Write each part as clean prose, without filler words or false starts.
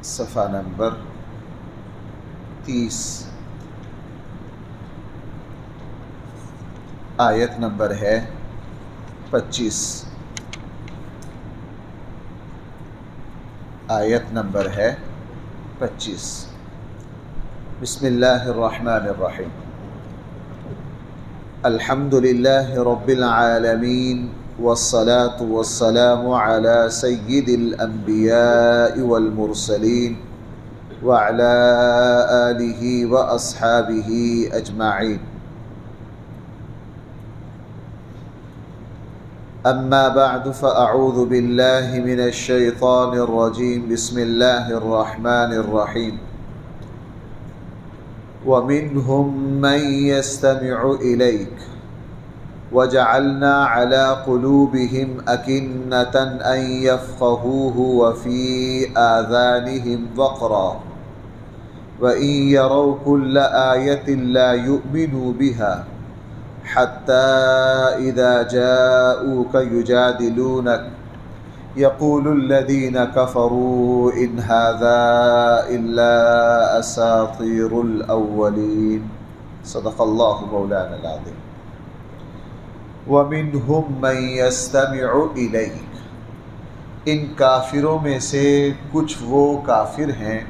صفحہ نمبر 30، آیت نمبر ہے 25، آیت نمبر ہے 25۔ بسم اللہ الرحمن الرحیم۔ الحمد للہ رب العالمین والصلاة والسلام علی سید الانبیاء والمرسلین وعلی آلہ واصحابہ اجمعین۔ اما بعد فاعوذ باللہ من الشیطان الرجیم۔ بسم اللہ الرحمن الرحیم۔ وَمِنْهُمْ مَنْ يَسْتَمِعُ إِلَيْكَ وَجَعَلْنَا عَلَى قُلُوبِهِمْ أَكِنَّةً أَنْ يَفْقَهُوهُ وَفِي آذَانِهِمْ وَقْرًا وَإِنْ يَرَوْا كُلَّ آيَةٍ لَا يُؤْمِنُوا بِهَا حَتَّى إِذَا جَاءُوكَ يُجَادِلُونَكَ يَقُولُ الَّذِينَ كَفَرُوا إِنْ هَذَا إِلَّا أَسَاطِيرُ الْأَوَّلِينَ۔ صدق اللہ مولانا العظیم۔ وَمِنْهُمْ مَنْ يَسْتَمِعُ إِلَيْكَ، ان کافروں میں سے کچھ وہ کافر ہیں،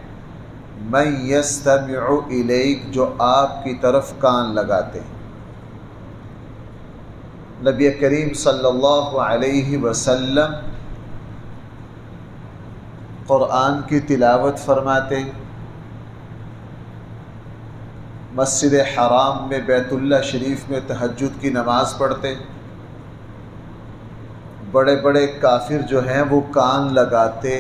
مَنْ يَسْتَمِعُ إِلَيْكَ، جو آپ کی طرف کان لگاتے ہیں۔ نبی کریم صلی اللہ علیہ وسلم قرآن کی تلاوت فرماتے، مسجد حرام میں بیت اللہ شریف میں تہجد کی نماز پڑھتے۔ بڑے بڑے کافر جو ہیں وہ کان لگاتے،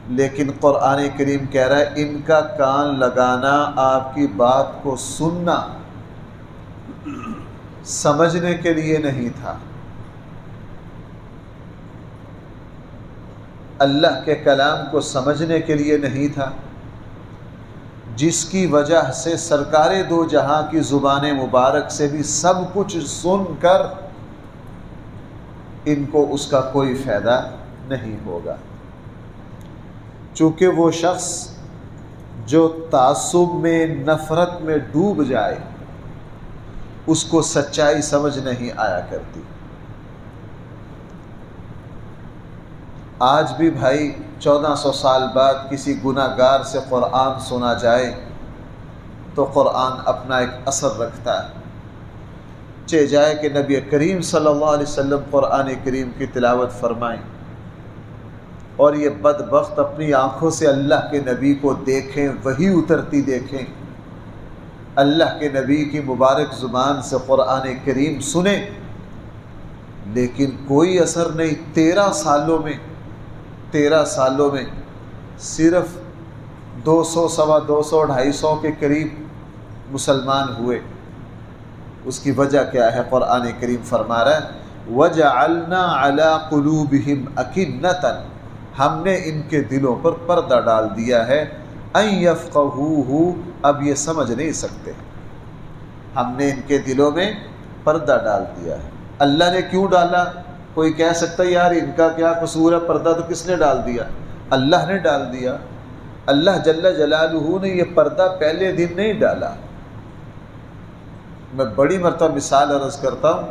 لیکن قرآن کریم کہہ رہا ہے ان کا کان لگانا آپ کی بات کو سننا سمجھنے کے لیے نہیں تھا، اللہ کے کلام کو سمجھنے کے لیے نہیں تھا، جس کی وجہ سے سرکار دو جہاں کی زبان مبارک سے بھی سب کچھ سن کر ان کو اس کا کوئی فائدہ نہیں ہوگا۔ چونکہ وہ شخص جو تعصب میں، نفرت میں ڈوب جائے، اس کو سچائی سمجھ نہیں آیا کرتی۔ آج بھی بھائی 1400 سال بعد کسی گناہ گار سے قرآن سنا جائے تو قرآن اپنا ایک اثر رکھتا ہے۔ چاہے جائے کہ نبی کریم صلی اللہ علیہ وسلم قرآن کریم کی تلاوت فرمائیں اور یہ بدبخت اپنی آنکھوں سے اللہ کے نبی کو دیکھیں، وحی اترتی دیکھیں، اللہ کے نبی کی مبارک زبان سے قرآن کریم سنیں، لیکن کوئی اثر نہیں۔ 13 سالوں میں صرف 200، 250، 250 کے قریب مسلمان ہوئے۔ اس کی وجہ کیا ہے؟ قرآن کریم فرما رہا ہے وَجَعَلْنَا عَلَىٰ قُلُوبِهِمْ أَكِنَّةً، ہم نے ان کے دلوں پر پردہ ڈال دیا ہے، أَن يَفْقَهُوهُ، اب یہ سمجھ نہیں سکتے، ہم نے ان کے دلوں میں پردہ ڈال دیا ہے۔ اللہ نے کیوں ڈالا؟ کوئی کہہ سکتا ہے یار ان کا کیا قصور ہے، پردہ تو کس نے ڈال دیا؟ اللہ نے ڈال دیا۔ اللہ جل جلالہ نے یہ پردہ پہلے دن نہیں ڈالا۔ میں بڑی مرتبہ مثال عرض کرتا ہوں،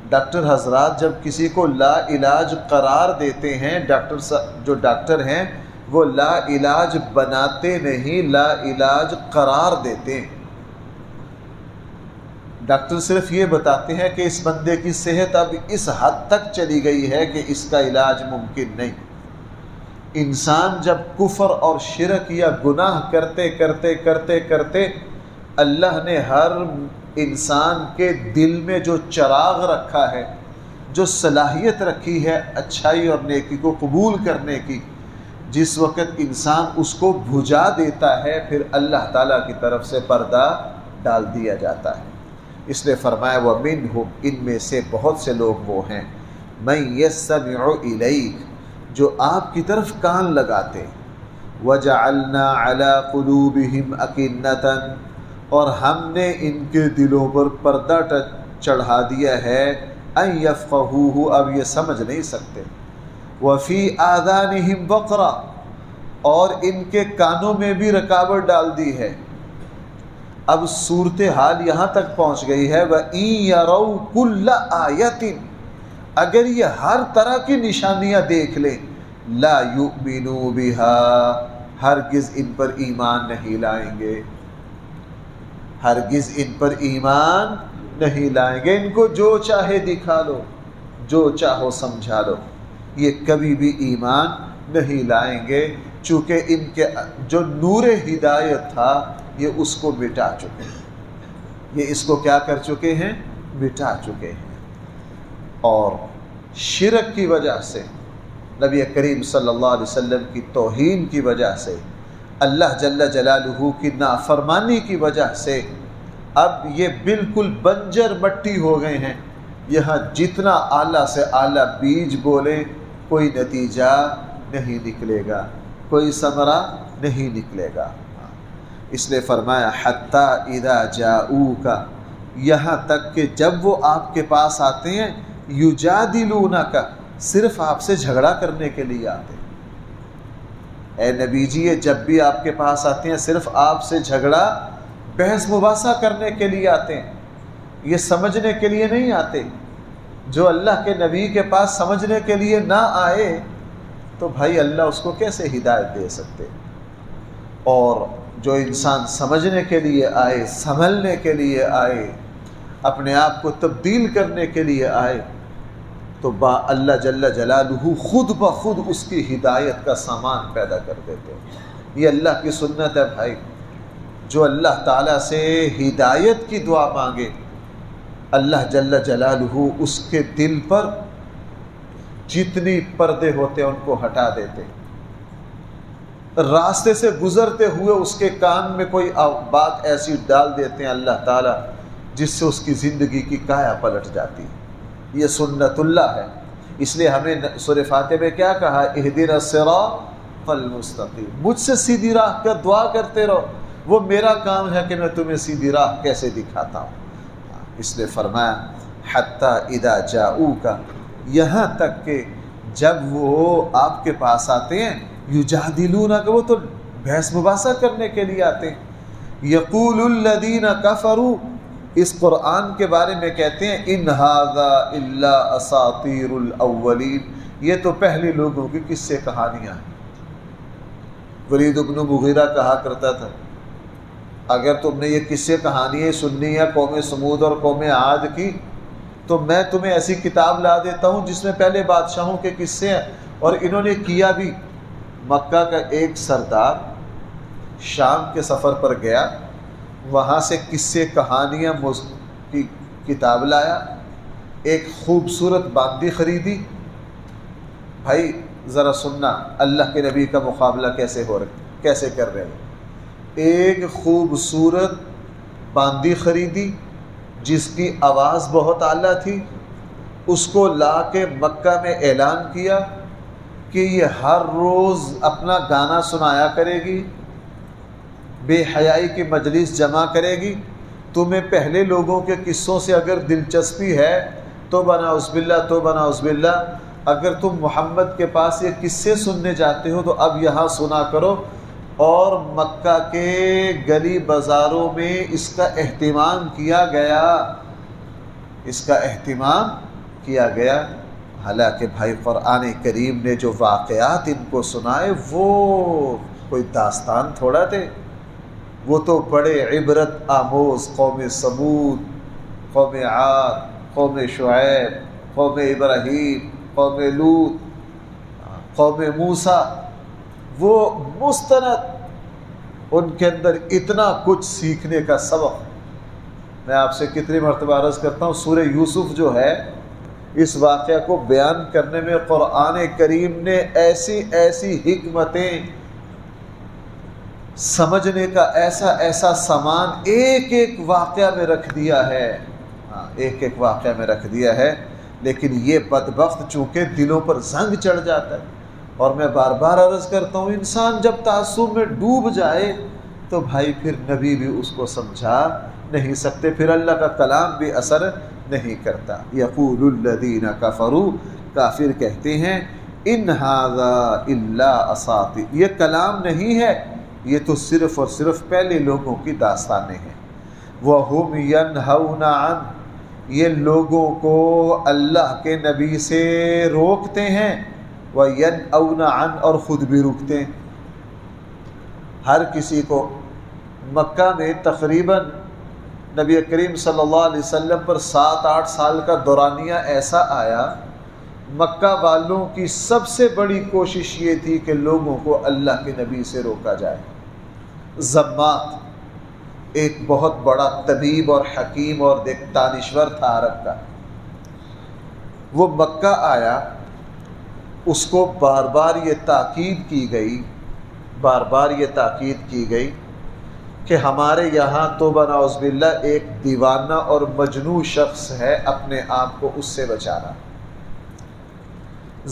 ڈاکٹر حضرات جب کسی کو لا علاج قرار دیتے ہیں، جو ڈاکٹر ہیں وہ لا علاج بناتے نہیں، لا علاج قرار دیتے ہیں۔ ڈاکٹر صرف یہ بتاتے ہیں کہ اس بندے کی صحت اب اس حد تک چلی گئی ہے کہ اس کا علاج ممکن نہیں۔ انسان جب کفر اور شرک یا گناہ کرتے اللہ نے ہر انسان کے دل میں جو چراغ رکھا ہے، جو صلاحیت رکھی ہے اچھائی اور نیکی کو قبول کرنے کی، جس وقت انسان اس کو بجھا دیتا ہے پھر اللہ تعالیٰ کی طرف سے پردہ ڈال دیا جاتا ہے۔ اس نے فرمایا وَمِنْهُمْ، ان میں سے بہت سے لوگ وہ ہیں، مَنْ يَسْتَمِعُ إِلَيْكَ، جو آپ کی طرف کان لگاتے، وَجَعَلْنَا عَلَىٰ قُلُوبِهِمْ أَكِنَّةً، اور ہم نے ان کے دلوں پر پردہ چڑھا دیا ہے، أَن يَفْقَهُوهُ، اب یہ سمجھ نہیں سکتے، وَفِي آذَانِهِمْ وَقْرًا، اور ان کے کانوں میں بھی رکاوٹ ڈال دی ہے۔ اب صورتحال یہاں تک پہنچ گئی ہے وَإِن يَرَوْا كُلَّ آیَةٍ، اگر یہ ہر طرح کی نشانیاں دیکھ لیں، لا یؤمنوا بها، ہرگز ان پر ایمان نہیں لائیں گے، ہرگز ان پر ایمان نہیں لائیں گے۔ ان کو جو چاہے دکھا لو، جو چاہو سمجھا لو، یہ کبھی بھی ایمان نہیں لائیں گے، چونکہ ان کے جو نور ہدایت تھا یہ اس کو مٹا چکے ہیں، یہ اس کو کیا کر چکے ہیں؟ مٹا چکے ہیں۔ اور شرک کی وجہ سے، نبی کریم صلی اللہ علیہ وسلم کی توہین کی وجہ سے، اللہ جل جلالہ کی نافرمانی کی وجہ سے اب یہ بالکل بنجر مٹی ہو گئے ہیں۔ یہاں جتنا اعلیٰ سے اعلیٰ بیج بولے کوئی نتیجہ نہیں نکلے گا، کوئی ثمرہ نہیں نکلے گا۔ اس لیے فرمایا حتی اذا جاؤوک، یہاں تک کہ جب وہ آپ کے پاس آتے ہیں، یجادلونک، صرف آپ سے جھگڑا کرنے کے لیے آتے ہیں۔ اے نبی جی، یہ جب بھی آپ کے پاس آتے ہیں صرف آپ سے جھگڑا بحث مباحثہ کرنے کے لیے آتے ہیں، یہ سمجھنے کے لیے نہیں آتے۔ جو اللہ کے نبی کے پاس سمجھنے کے لیے نہ آئے تو بھائی اللہ اس کو کیسے ہدایت دے سکتے؟ اور جو انسان سمجھنے کے لیے آئے، سنبھلنے کے لیے آئے، اپنے آپ کو تبدیل کرنے کے لیے آئے، تو اللہ جل جلالہ خود بخود اس کی ہدایت کا سامان پیدا کر دیتے ہیں۔ یہ اللہ کی سنت ہے بھائی۔ جو اللہ تعالیٰ سے ہدایت کی دعا مانگے، اللہ جل جلالہ اس کے دل پر جتنی پردے ہوتے ہیں ان کو ہٹا دیتے۔ راستے سے گزرتے ہوئے اس کے کان میں کوئی بات ایسی ڈال دیتے ہیں اللہ تعالیٰ جس سے اس کی زندگی کی کایا پلٹ جاتی ہے۔ یہ سنت اللہ ہے۔ اس لیے ہمیں سورہ فاتحہ میں کیا کہا؟ اہدنا الصراط المستقیم، مجھ سے سیدھی راہ کا دعا کرتے رہو، وہ میرا کام ہے کہ میں تمہیں سیدھی راہ کیسے دکھاتا ہوں۔ اس لیے فرمایا حتی اذا جاؤوک، یہاں تک کہ جب وہ آپ کے پاس آتے ہیں، یجادلونک، وہ تو بحث مباحثہ کرنے کے لیے آتے ہیں۔ یقول الذین کفروا، اس قرآن کے بارے میں کہتے ہیں ان ھذا الا اساطیر الاولین، یہ تو پہلے لوگوں کی قصے کہانیاں ہیں۔ ولید بن مغیرہ کہا کرتا تھا اگر تم نے یہ قصے کہانیاں سننی ہے قوم سمود اور قوم عاد کی، تو میں تمہیں ایسی کتاب لا دیتا ہوں جس میں پہلے بادشاہوں کے قصے ہیں، اور انہوں نے کیا بھی۔ مکہ کا ایک سردار شام کے سفر پر گیا، وہاں سے قصے کہانیاں کی کتاب لایا، ایک خوبصورت باندی خریدی۔ بھائی ذرا سننا اللہ کے نبی کا مقابلہ کیسے کر رہے ہیں۔ ایک خوبصورت باندی خریدی جس کی آواز بہت اعلیٰ تھی، اس کو لا کے مکہ میں اعلان کیا کہ یہ ہر روز اپنا گانا سنایا کرے گی، بے حیائی کی مجلس جمع کرے گی۔ تمہیں پہلے لوگوں کے قصوں سے اگر دلچسپی ہے تو بناؤز باللہ، تو بناؤز باللہ، اگر تم محمد کے پاس یہ قصے سننے جاتے ہو تو اب یہاں سنا کرو۔ اور مکہ کے گلی بازاروں میں اس کا اہتمام کیا گیا، اس کا اہتمام کیا گیا۔ حالانکہ بھائی قرآن کریم نے جو واقعات ان کو سنائے وہ کوئی داستان تھوڑا تھے، وہ تو بڑے عبرت آموز قوم سمود، قوم عاد، قوم شعیب، قوم ابراہیم، قوم لوط، قوم موسیٰ، وہ مستند، ان کے اندر اتنا کچھ سیکھنے کا سبق۔ میں آپ سے کتنی مرتبہ عرض کرتا ہوں، سورہ یوسف جو ہے، اس واقعہ کو بیان کرنے میں قرآن کریم نے ایسی ایسی حکمتیں، سمجھنے کا ایسا سامان ایک ایک واقعہ میں رکھ دیا ہے، ایک ایک واقعہ میں رکھ دیا ہے۔ لیکن یہ بدبخت چونکہ دلوں پر زنگ چڑھ جاتا ہے، اور میں بار بار عرض کرتا ہوں انسان جب تعصب میں ڈوب جائے تو بھائی پھر نبی بھی اس کو سمجھا نہیں سکتے، پھر اللہ کا کلام بھی اثر نہیں کرتا۔ یقول الذین کفروا، کافر کہتے ہیں ان ھذا الا اساطیر، یہ کلام نہیں ہے، یہ تو صرف اور صرف پہلے لوگوں کی داستانیں ہیں۔ وَهُمْ يَنْهَوْنَ عَنْ، یہ لوگوں کو اللہ کے نبی سے روکتے ہیں، وَيَنْأَوْنَ عَنْ، اور خود بھی رکتے ہیں۔ ہر کسی کو مکہ میں تقریباً نبی کریم صلی اللہ علیہ وسلم پر 7-8 سال کا دورانیہ ایسا آیا، مکہ والوں کی سب سے بڑی کوشش یہ تھی کہ لوگوں کو اللہ کے نبی سے روکا جائے۔ ضمات ایک بہت بڑا طبیب اور حکیم اور ایک دانشور تھا عرب کا، وہ مکہ آیا، اس کو بار بار یہ تاکید کی گئی کہ ہمارے یہاں توبہ نعوذ باللہ ایک دیوانہ اور مجنون شخص ہے، اپنے آپ کو اس سے بچانا۔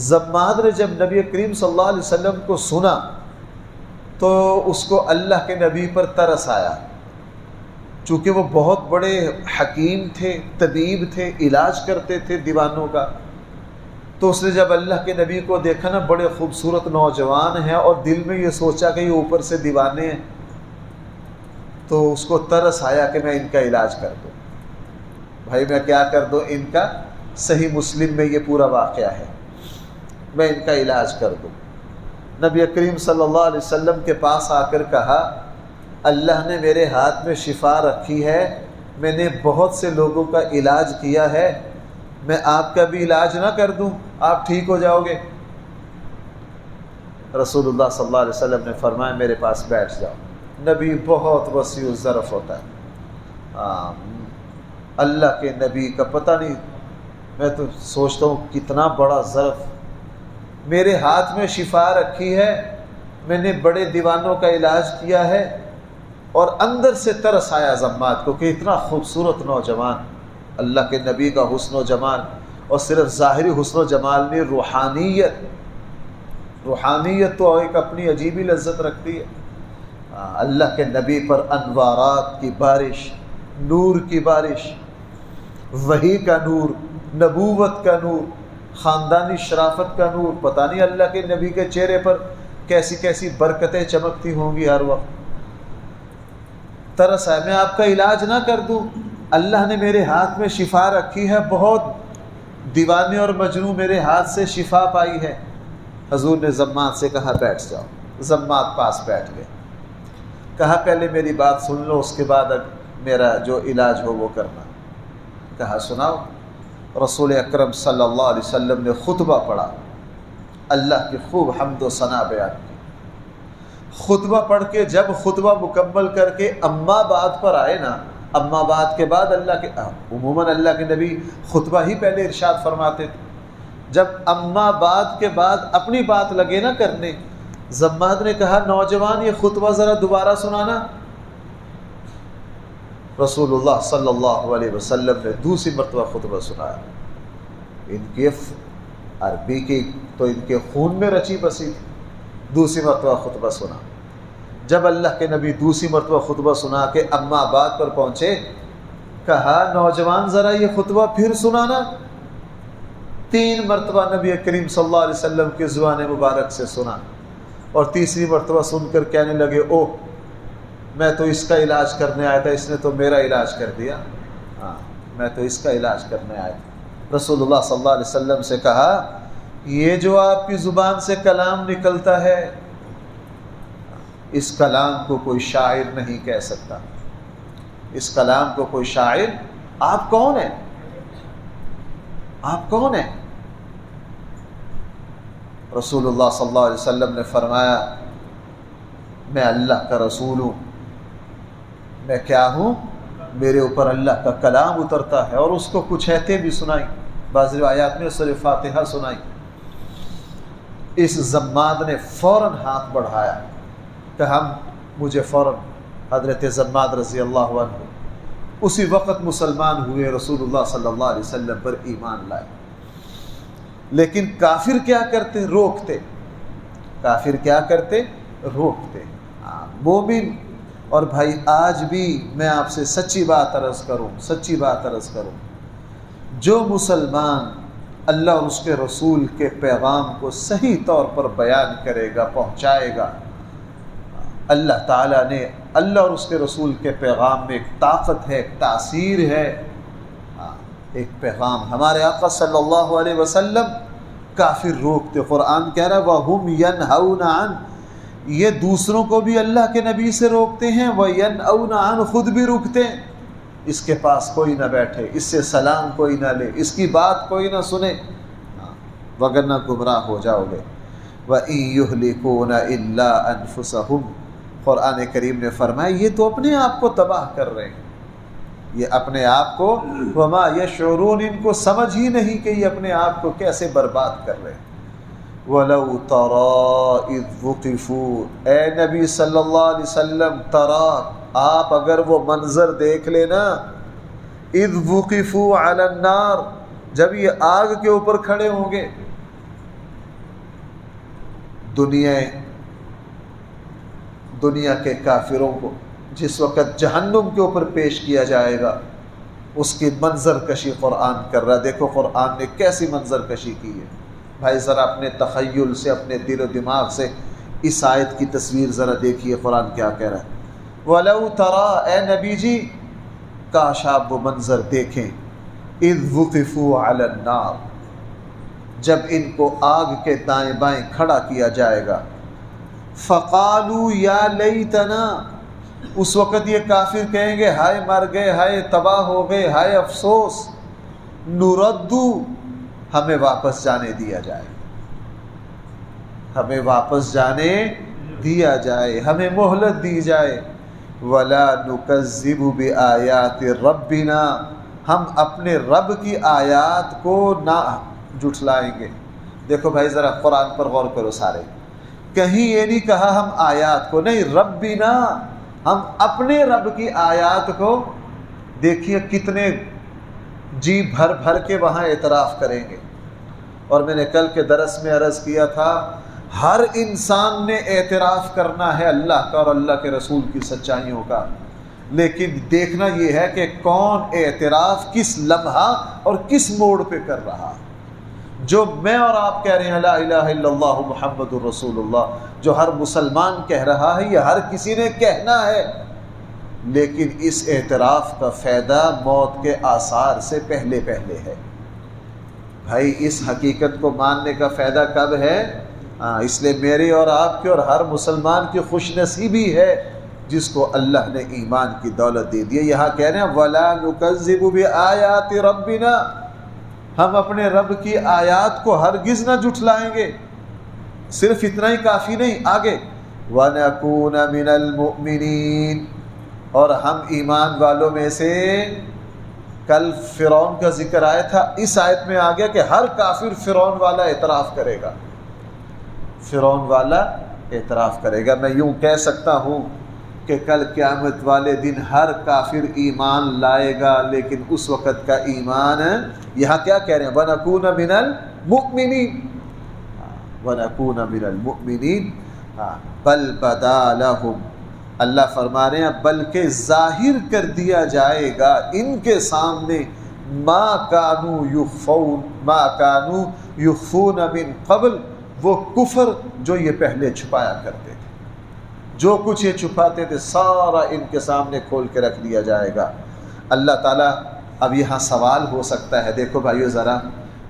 ضماد نے جب نبی کریم صلی اللہ علیہ وسلم کو سنا تو اس کو اللہ کے نبی پر ترس آیا، چونکہ وہ بہت بڑے حکیم تھے، طبیب تھے، علاج کرتے تھے دیوانوں کا۔ تو اس نے جب اللہ کے نبی کو دیکھا نا، بڑے خوبصورت نوجوان ہیں، اور دل میں یہ سوچا کہ یہ اوپر سے دیوانے ہیں، تو اس کو ترس آیا کہ میں ان کا علاج کر دوں۔ بھائی میں کیا کر دوں ان کا؟ صحیح مسلم میں یہ پورا واقعہ ہے، میں ان کا علاج کر دوں۔ نبی کریم صلی اللہ علیہ وسلم کے پاس آ کر کہا، اللہ نے میرے ہاتھ میں شفا رکھی ہے، میں نے بہت سے لوگوں کا علاج کیا ہے، میں آپ کا بھی علاج نہ کر دوں؟ آپ ٹھیک ہو جاؤ گے؟ رسول اللہ صلی اللہ علیہ وسلم نے فرمایا میرے پاس بیٹھ جاؤ۔ نبی بہت وسیع الظرف ہوتا ہے، اللہ کے نبی کا پتہ نہیں، میں تو سوچتا ہوں کتنا بڑا ظرف، میرے ہاتھ میں شفا رکھی ہے، میں نے بڑے دیوانوں کا علاج کیا ہے، اور اندر سے ترس آیا ضماد کو کہ اتنا خوبصورت نوجوان، اللہ کے نبی کا حسن و جمال، اور صرف ظاہری حسن و جمال نہیں، روحانیت تو ایک اپنی عجیب ہی لذت رکھتی ہے۔ اللہ کے نبی پر انوارات کی بارش، نور کی بارش، وحی کا نور، نبوت کا نور، خاندانی شرافت کا نور، پتہ نہیں اللہ کے نبی کے چہرے پر کیسی کیسی برکتیں چمکتی ہوں گی ہر وقت۔ ترس ہے، میں آپ کا علاج نہ کر دوں؟ اللہ نے میرے ہاتھ میں شفا رکھی ہے، بہت دیوانے اور مجنون میرے ہاتھ سے شفا پائی ہے۔ حضور نے ضماد سے کہا بیٹھ جاؤ۔ ضماد پاس بیٹھ گئے، کہا پہلے میری بات سن لو، اس کے بعد میرا جو علاج ہو وہ کرنا۔ کہا سناؤ۔ رسول اکرم صلی اللہ علیہ وسلم نے خطبہ پڑھا، اللہ کی خوب حمد و ثنا بیان کی۔ خطبہ پڑھ کے جب خطبہ مکمل کر کے اما بعد پر آئے نا، اما بعد کے بعد عموماً اللہ کے نبی خطبہ ہی پہلے ارشاد فرماتے تھے، جب اما بعد کے بعد اپنی بات لگے نا کرنے، ضماد نے کہا نوجوان یہ خطبہ ذرا دوبارہ سنانا۔ رسول اللہ صلی اللہ علیہ وسلم نے دوسری مرتبہ خطبہ سنایا۔ ان کی عربی کی تو ان کے خون میں رچی بسی تھی، دوسری مرتبہ خطبہ سنا۔ جب اللہ کے نبی دوسری مرتبہ خطبہ سنا کے اما بعد پر پہنچے، کہا نوجوان ذرا یہ خطبہ پھر سنانا۔ 3 مرتبہ نبی کریم صلی اللہ علیہ وسلم کی زبان مبارک سے سنا، اور تیسری مرتبہ سن کر کہنے لگے اوہ میں تو اس کا علاج کرنے آیا تھا، اس نے تو میرا علاج کر دیا۔ میں تو اس کا علاج کرنے آیا تھا۔ رسول اللہ صلی اللہ علیہ وسلم سے کہا یہ جو آپ کی زبان سے کلام نکلتا ہے، اس کلام کو کوئی شاعر نہیں کہہ سکتا، اس کلام کو کوئی شاعر، آپ کون ہیں؟ آپ کون ہیں؟ رسول اللہ صلی اللہ علیہ وسلم نے فرمایا میں اللہ کا رسول ہوں۔ میں کیا ہوں؟ میرے اوپر اللہ کا کلام اترتا ہے، اور اس کو کچھ ایتیں بھی سنائی، بعض روایات میں سورہ فاتحہ سنائی۔ اس ضماد نے فوراً ہاتھ بڑھایا کہ مجھے فوراً حضرت ضماد رضی اللہ عنہ اسی وقت مسلمان ہوئے، رسول اللہ صلی اللہ علیہ وسلم پر ایمان لائے۔ لیکن کافر کیا کرتے؟ روکتے۔ کافر کیا کرتے؟ روکتے۔ مومن اور بھائی آج بھی میں آپ سے سچی بات عرض کروں، جو مسلمان اللہ اور اس کے رسول کے پیغام کو صحیح طور پر بیان کرے گا، پہنچائے گا۔ اللہ تعالیٰ نے اللہ اور اس کے رسول کے پیغام میں ایک طاقت ہے، ایک تاثیر ہے، ایک پیغام۔ ہمارے آقا صلی اللہ علیہ وسلم کافر روکتے، قرآن کہہ رہا ہے وَهُمْ يَنْهَوْنَ عَنْ، یہ دوسروں کو بھی اللہ کے نبی سے روکتے ہیں، وَيَنْأَوْنَ عَنْ، خود بھی روکتے ہیں۔ اس کے پاس کوئی نہ بیٹھے، اس سے سلام کوئی نہ لے، اس کی بات کوئی نہ سنے، وگرنہ گمراہ ہو جاؤ گے۔ وَإِن يُهْلِكُونَ إِلَّا أَنفُسَهُمْ، قرآن کریم نے فرمایا یہ تو اپنے آپ کو تباہ کر رہے ہیں، یہ اپنے آپ کو، وما یشعرون، ان کو سمجھ ہی نہیں کہ یہ اپنے آپ کو کیسے برباد کر رہے ہیں۔ وَلَوْ تَرَىٰ إِذْ وُقِفُوا، اے نبی صلی اللہ علیہ وسلم، ترا، آپ اگر وہ منظر دیکھ لینا، اذ وقفوا علی النار، جب یہ آگ کے اوپر کھڑے ہوں گے۔ دنیا کے کافروں کو جس وقت جہنم کے اوپر پیش کیا جائے گا، اس کی منظر کشی قرآن کر رہا ہے۔ دیکھو قرآن نے کیسی منظر کشی کی ہے بھائی، ذرا اپنے تخیل سے، اپنے دل و دماغ سے اس آیت کی تصویر ذرا دیکھیے، قرآن کیا کہہ رہا ہے۔ وَلَوْ تَرَىٰ، اے نبی جی کاش آپ وہ منظر دیکھیں، اِذْ وُقِفُوا عَلَى النَّارِ، جب ان کو آگ کے دائیں بائیں کھڑا کیا جائے گا۔ فَقَالُوا يَا لَيْتَنَا، اس وقت یہ کافر کہیں گے ہائے مر گئے، ہائے تباہ ہو گئے، ہائے افسوس، نُرَدُّ، ہمیں واپس جانے دیا جائے، ہمیں واپس جانے دیا جائے، ہمیں مہلت دی جائے۔ وَلَا نُكَذِّبُ بِآيَاتِ رَبِّنَا، ہم اپنے رب کی آیات کو نہ جھٹلائیں گے۔ دیکھو بھائی ذرا قرآن پر غور کرو سارے، کہیں یہ نہیں کہا ہم آیات کو، نہیں، ربنا، ہم اپنے رب کی آیات کو، دیکھیے کتنے جی بھر بھر کے وہاں اعتراف کریں گے۔ اور میں نے کل کے درس میں عرض کیا تھا، ہر انسان نے اعتراف کرنا ہے اللہ کا اور اللہ کے رسول کی سچائیوں کا، لیکن دیکھنا یہ ہے کہ کون اعتراف کس لمحہ اور کس موڑ پہ کر رہا۔ جو میں اور آپ کہہ رہے ہیں لا الہ الا اللہ محمد الرسول اللہ، جو ہر مسلمان کہہ رہا ہے، یہ ہر کسی نے کہنا ہے، لیکن اس اعتراف کا فائدہ موت کے آثار سے پہلے پہلے ہے۔ بھائی اس حقیقت کو ماننے کا فائدہ کب ہے؟ اس لیے میری اور آپ کی اور ہر مسلمان کی خوش نصیبی ہے جس کو اللہ نے ایمان کی دولت دے دی ہے۔ یہاں کہہ رہے ہیں وَلَا نُكَذِّبُ بِآيَاتِ رَبِّنَا، ہم اپنے رب کی آیات کو ہرگز نہ جھٹلائیں گے۔ صرف اتنا ہی کافی نہیں، آگے وَنَكُونَ مِنَ الْمُؤْمِنِينَ، اور ہم ایمان والوں میں سے، کل فرعون کا ذکر آیا تھا، اس آیت میں آ گیا کہ ہر کافر فرعون والا اعتراف کرے گا، فرعون والا اعتراف کرے گا۔ میں یوں کہہ سکتا ہوں کہ کل قیامت والے دن ہر کافر ایمان لائے گا، لیکن اس وقت کا ایمان، یہاں کیا کہہ رہے ہیں وَنَكُونَ مِنَ الْمُؤْمِنِينَ، وَنَكُونَ مِنَ الْمُؤْمِنِينَ، بَلْ بَدَا لَهُمْ، اللہ فرما رہے ہیں بلکہ ظاہر کر دیا جائے گا ان کے سامنے مَا كَانُوا يُخْفُونَ مِن قَبْلِ، وہ کفر جو یہ پہلے چھپایا کرتے تھے، جو کچھ یہ چھپاتے تھے سارا ان کے سامنے کھول کے رکھ دیا جائے گا۔ اللہ تعالیٰ، اب یہاں سوال ہو سکتا ہے، دیکھو بھائیو ذرا،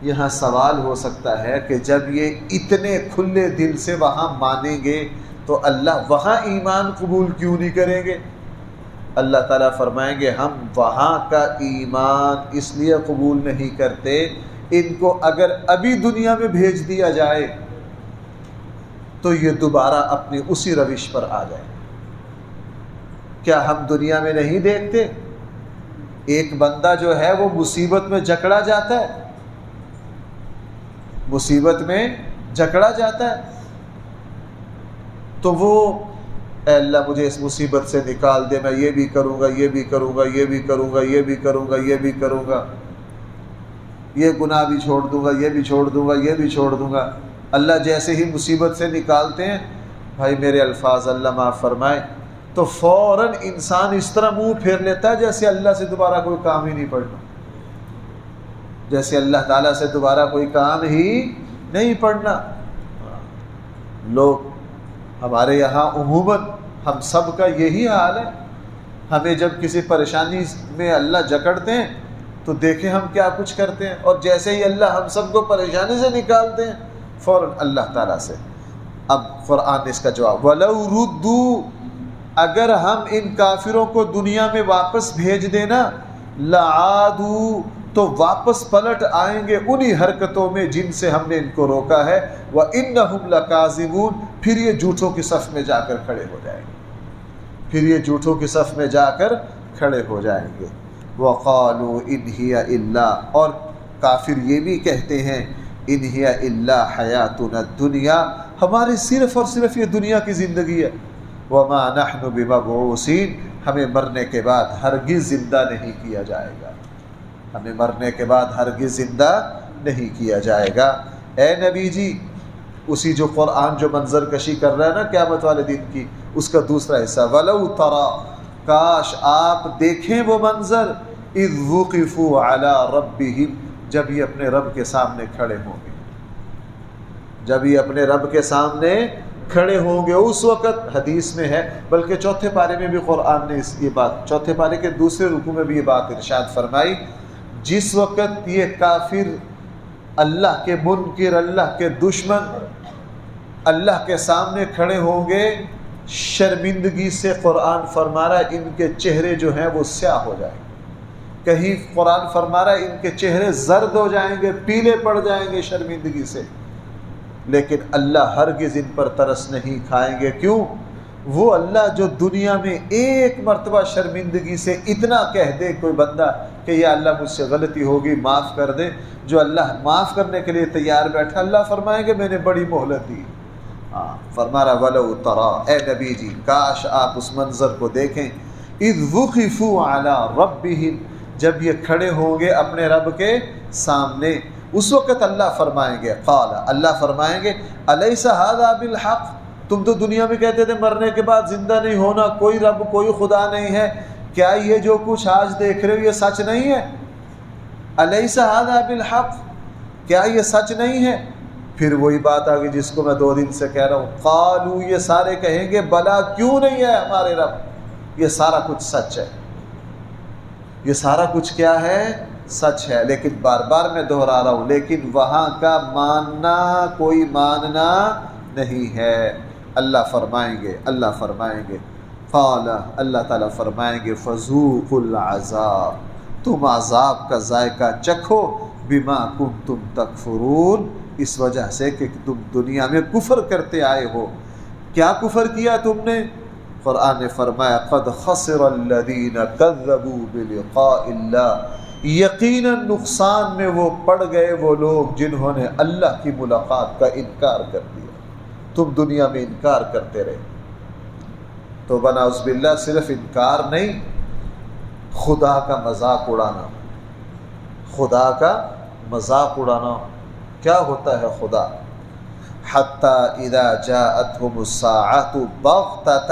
یہاں سوال ہو سکتا ہے کہ جب یہ اتنے کھلے دل سے وہاں مانیں گے تو اللہ وہاں ایمان قبول کیوں نہیں کریں گے؟ اللہ تعالیٰ فرمائیں گے ہم وہاں کا ایمان اس لیے قبول نہیں کرتے، ان کو اگر ابھی دنیا میں بھیج دیا جائے تو یہ دوبارہ اپنی اسی روش پر آ جائے۔ کیا ہم دنیا میں نہیں دیکھتے ایک بندہ جو ہے وہ مصیبت میں جکڑا جاتا ہے، مصیبت میں جکڑا جاتا ہے تو وہ اے اللہ مجھے اس مصیبت سے نکال دے، میں یہ بھی کروں گا، یہ بھی کروں گا، یہ بھی کروں گا، یہ بھی کروں گا، یہ بھی کروں گا، یہ گناہ بھی چھوڑ دوں گا، یہ بھی چھوڑ دوں گا، یہ بھی چھوڑ دوں گا۔ اللہ جیسے ہی مصیبت سے نکالتے ہیں، بھائی میرے الفاظ اللہ معاف فرمائے، تو فوراً انسان اس طرح منہ پھیر لیتا ہے جیسے اللہ سے دوبارہ کوئی کام ہی نہیں پڑنا، جیسے اللہ تعالیٰ سے دوبارہ کوئی کام ہی نہیں پڑھنا۔ لوگ ہمارے یہاں عموماً ہم سب کا یہی حال ہے، ہمیں جب کسی پریشانی میں اللہ جکڑتے ہیں تو دیکھیں ہم کیا کچھ کرتے ہیں، اور جیسے ہی اللہ ہم سب کو پریشانی سے نکالتے ہیں فوراً اللہ تعالیٰ سے۔ اب قرآن نے اس کا جواب، وَلَوْ رُدُّوا، اگر ہم ان کافروں کو دنیا میں واپس بھیج دینا، لَعَادُوا، تو واپس پلٹ آئیں گے انہی حرکتوں میں جن سے ہم نے ان کو روکا ہے، وَإِنَّهُمْ لَكَاذِبُونَ، پھر یہ جھوٹوں کی صف میں جا کر کھڑے ہو جائیں گے، پھر یہ جھوٹوں کی صف میں جا کر کھڑے ہو جائیں گے۔ وَقَالُوا إِنْ هِيَ إِلَّا، اور کافر یہ بھی کہتے ہیں، إِنْ هِيَ إِلَّا حَيَاتُنَا الدُّنْيَا، ہماری صرف اور صرف یہ دنیا کی زندگی ہے، وَمَا نَحْنُ بِمَبْعُوثِينَ، ہمیں مرنے کے بعد ہرگز زندہ نہیں کیا جائے گا، ہمیں مرنے کے بعد ہرگز زندہ نہیں کیا جائے گا۔ اے نبی جی، اسی جو قرآن جو منظر کشی کر رہا ہے نا قیامت والے دن کی، اس کا دوسرا حصہ، وَلَوْ تَرَى، کاش آپ دیکھیں وہ منظر، اِذْ وُقِفُوا عَلَى رَبِّهِمْ، جب یہ اپنے رب کے سامنے کھڑے ہوں گے، جب یہ اپنے رب کے سامنے کھڑے ہوں گے اس وقت۔ حدیث میں ہے، بلکہ چوتھے پارے میں بھی قرآن نے یہ بات، چوتھے پارے کے دوسرے رکوع میں بھی یہ بات ارشاد فرمائی، جس وقت یہ کافر، اللہ کے منکر، اللہ کے دشمن اللہ کے سامنے کھڑے ہوں گے، شرمندگی سے قرآن فرما رہا ہے ان کے چہرے جو ہیں وہ سیاہ ہو جائیں گے، کہیں قرآن فرما رہا ہے ان کے چہرے زرد ہو جائیں گے، پیلے پڑ جائیں گے شرمندگی سے، لیکن اللہ ہرگز ان پر ترس نہیں کھائیں گے۔ کیوں؟ وہ اللہ جو دنیا میں ایک مرتبہ شرمندگی سے اتنا کہہ دے کوئی بندہ کہ یا اللہ مجھ سے غلطی ہوگی معاف کر دے، جو اللہ معاف کرنے کے لیے تیار بیٹھا، اللہ فرمائیں گے میں نے بڑی مہلت دی۔ فرما رہا وَلَوْ تَرَى، اے نبی جی کاش آپ اس منظر کو دیکھیں، اِذْ وُقِفُوا عَلَى رَبِّهِمْ، جب یہ کھڑے ہوں گے اپنے رب کے سامنے، اس وقت اللہ فرمائیں گے، قال، اللہ فرمائیں گے، أَلَيْسَ هَذَا بِالْحَقِّ، تم تو دنیا میں کہتے تھے مرنے کے بعد زندہ نہیں ہونا، کوئی رب کوئی خدا نہیں ہے، کیا یہ جو کچھ آج دیکھ رہے ہو یہ سچ نہیں ہے؟ أَلَيْسَ هَذَا بِالْحَقِّ، کیا یہ سچ نہیں ہے؟ پھر وہی بات آگئی جس کو میں 2 دن سے کہہ رہا ہوں، قالوا، یہ سارے کہیں گے بلا، کیوں نہیں ہے ہمارے رب، یہ سارا کچھ سچ ہے، یہ سارا کچھ کیا ہے؟ سچ ہے۔ لیکن بار بار میں دہرا رہا ہوں، لیکن وہاں کا ماننا کوئی ماننا نہیں ہے۔ اللہ فرمائیں گے، اللہ فرمائیں گے، قال، اللہ تعالیٰ فرمائیں گے، فذوقوا العذاب، تم عذاب کا ذائقہ چکھو، بما کنتم تکفرون، اس وجہ سے کہ تم دنیا میں کفر کرتے آئے ہو۔ کیا کفر کیا تم نے؟ قرآن نے فرمایا، قد خسر الذین کذبوا بلقاء اللہ، یقیناً نقصان میں وہ پڑ گئے وہ لوگ جنہوں نے اللہ کی ملاقات کا انکار کر دیا۔ تم دنیا میں انکار کرتے رہے، تو بنعوذ باللہ صرف انکار نہیں، خدا کا مذاق اڑانا، خدا کا مذاق اڑانا۔ کیا ہوتا ہے خدا؟ حتی اذا جاءتهم الساعۃ بغتۃ،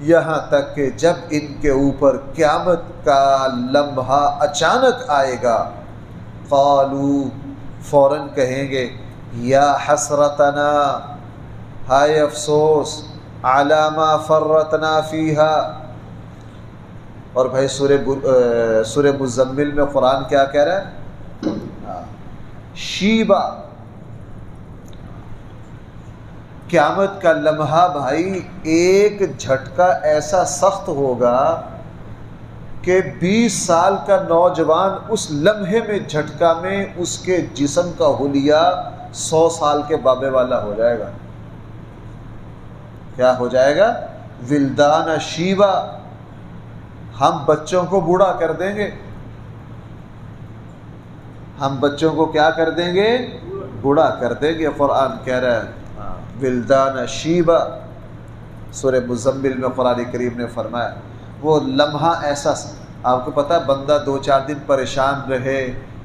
یہاں تک کہ جب ان کے اوپر قیامت کا لمحہ اچانک آئے گا، قالوا، فوراً کہیں گے، یا حسرتنا، ہائے افسوس، علی ما فرطنا فیہا۔ اور بھائی سورہ مزمل میں قرآن کیا کہہ رہا ہے؟ شیبہ، قیامت کا لمحہ بھائی ایک جھٹکا ایسا سخت ہوگا کہ 20 سال کا نوجوان اس لمحے میں جھٹکا میں اس کے جسم کا حلیہ 100 سال کے بابے والا ہو جائے گا۔ کیا ہو جائے گا؟ ولدان شیبہ، ہم بچوں کو بوڑھا کر دیں گے، ہم بچوں کو کیا کر دیں گے؟ بوڑھا کر دیں گے۔ قرآن کہہ رہا ہے ولدان شیبہ، سورہ مزمل میں قرآن کریم نے فرمایا وہ لمحہ ایسا، آپ کو پتہ بندہ 2-4 دن پریشان رہے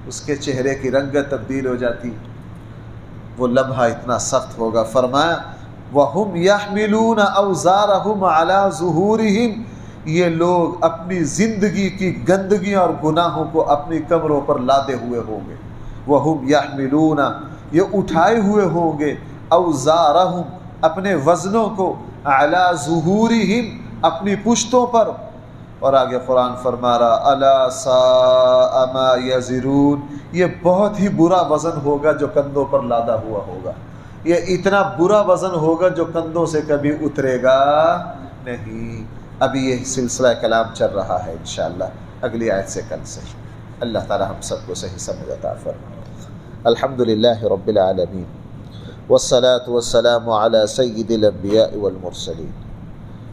اس کے چہرے کی رنگت تبدیل ہو جاتی، وہ لمحہ اتنا سخت ہوگا۔ فرمایا وَهُمْ يَحْمِلُونَ أَوْزَارَهُمْ عَلَى ظُهُورِهِمْ، یہ لوگ اپنی زندگی کی گندگیاں اور گناہوں کو اپنی کمروں پر لادے ہوئے ہوں گے۔ وہم یحملون یہ اٹھائے ہوئے ہوں گے اوزارہم اپنے وزنوں کو علی ظہورہم اپنی پشتوں پر. اور آگے قرآن فرما رہا الا ساء ما یزرون یہ بہت ہی برا وزن ہوگا جو کندھوں پر لادا ہوا ہوگا. یہ اتنا برا وزن ہوگا جو کندھوں سے کبھی اترے گا نہیں. ابھی یہ سلسلہ کلام چل رہا ہے انشاءاللہ اگلی آیت سے کل سے. اللہ تعالی ہم سب کو صحیح سمجھ عطا فرمائے. الحمدللہ رب العالمین والصلاة والسلام على سید الانبیاء والمرسلین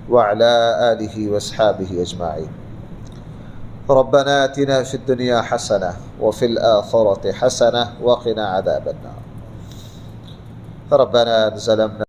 وعلى آلہ واصحابہ اجمعین. ربنا آتنا فی الدنیا حسنہ وفی الآخرة حسنہ وقنا عذاب النار. ربنا ظلمنا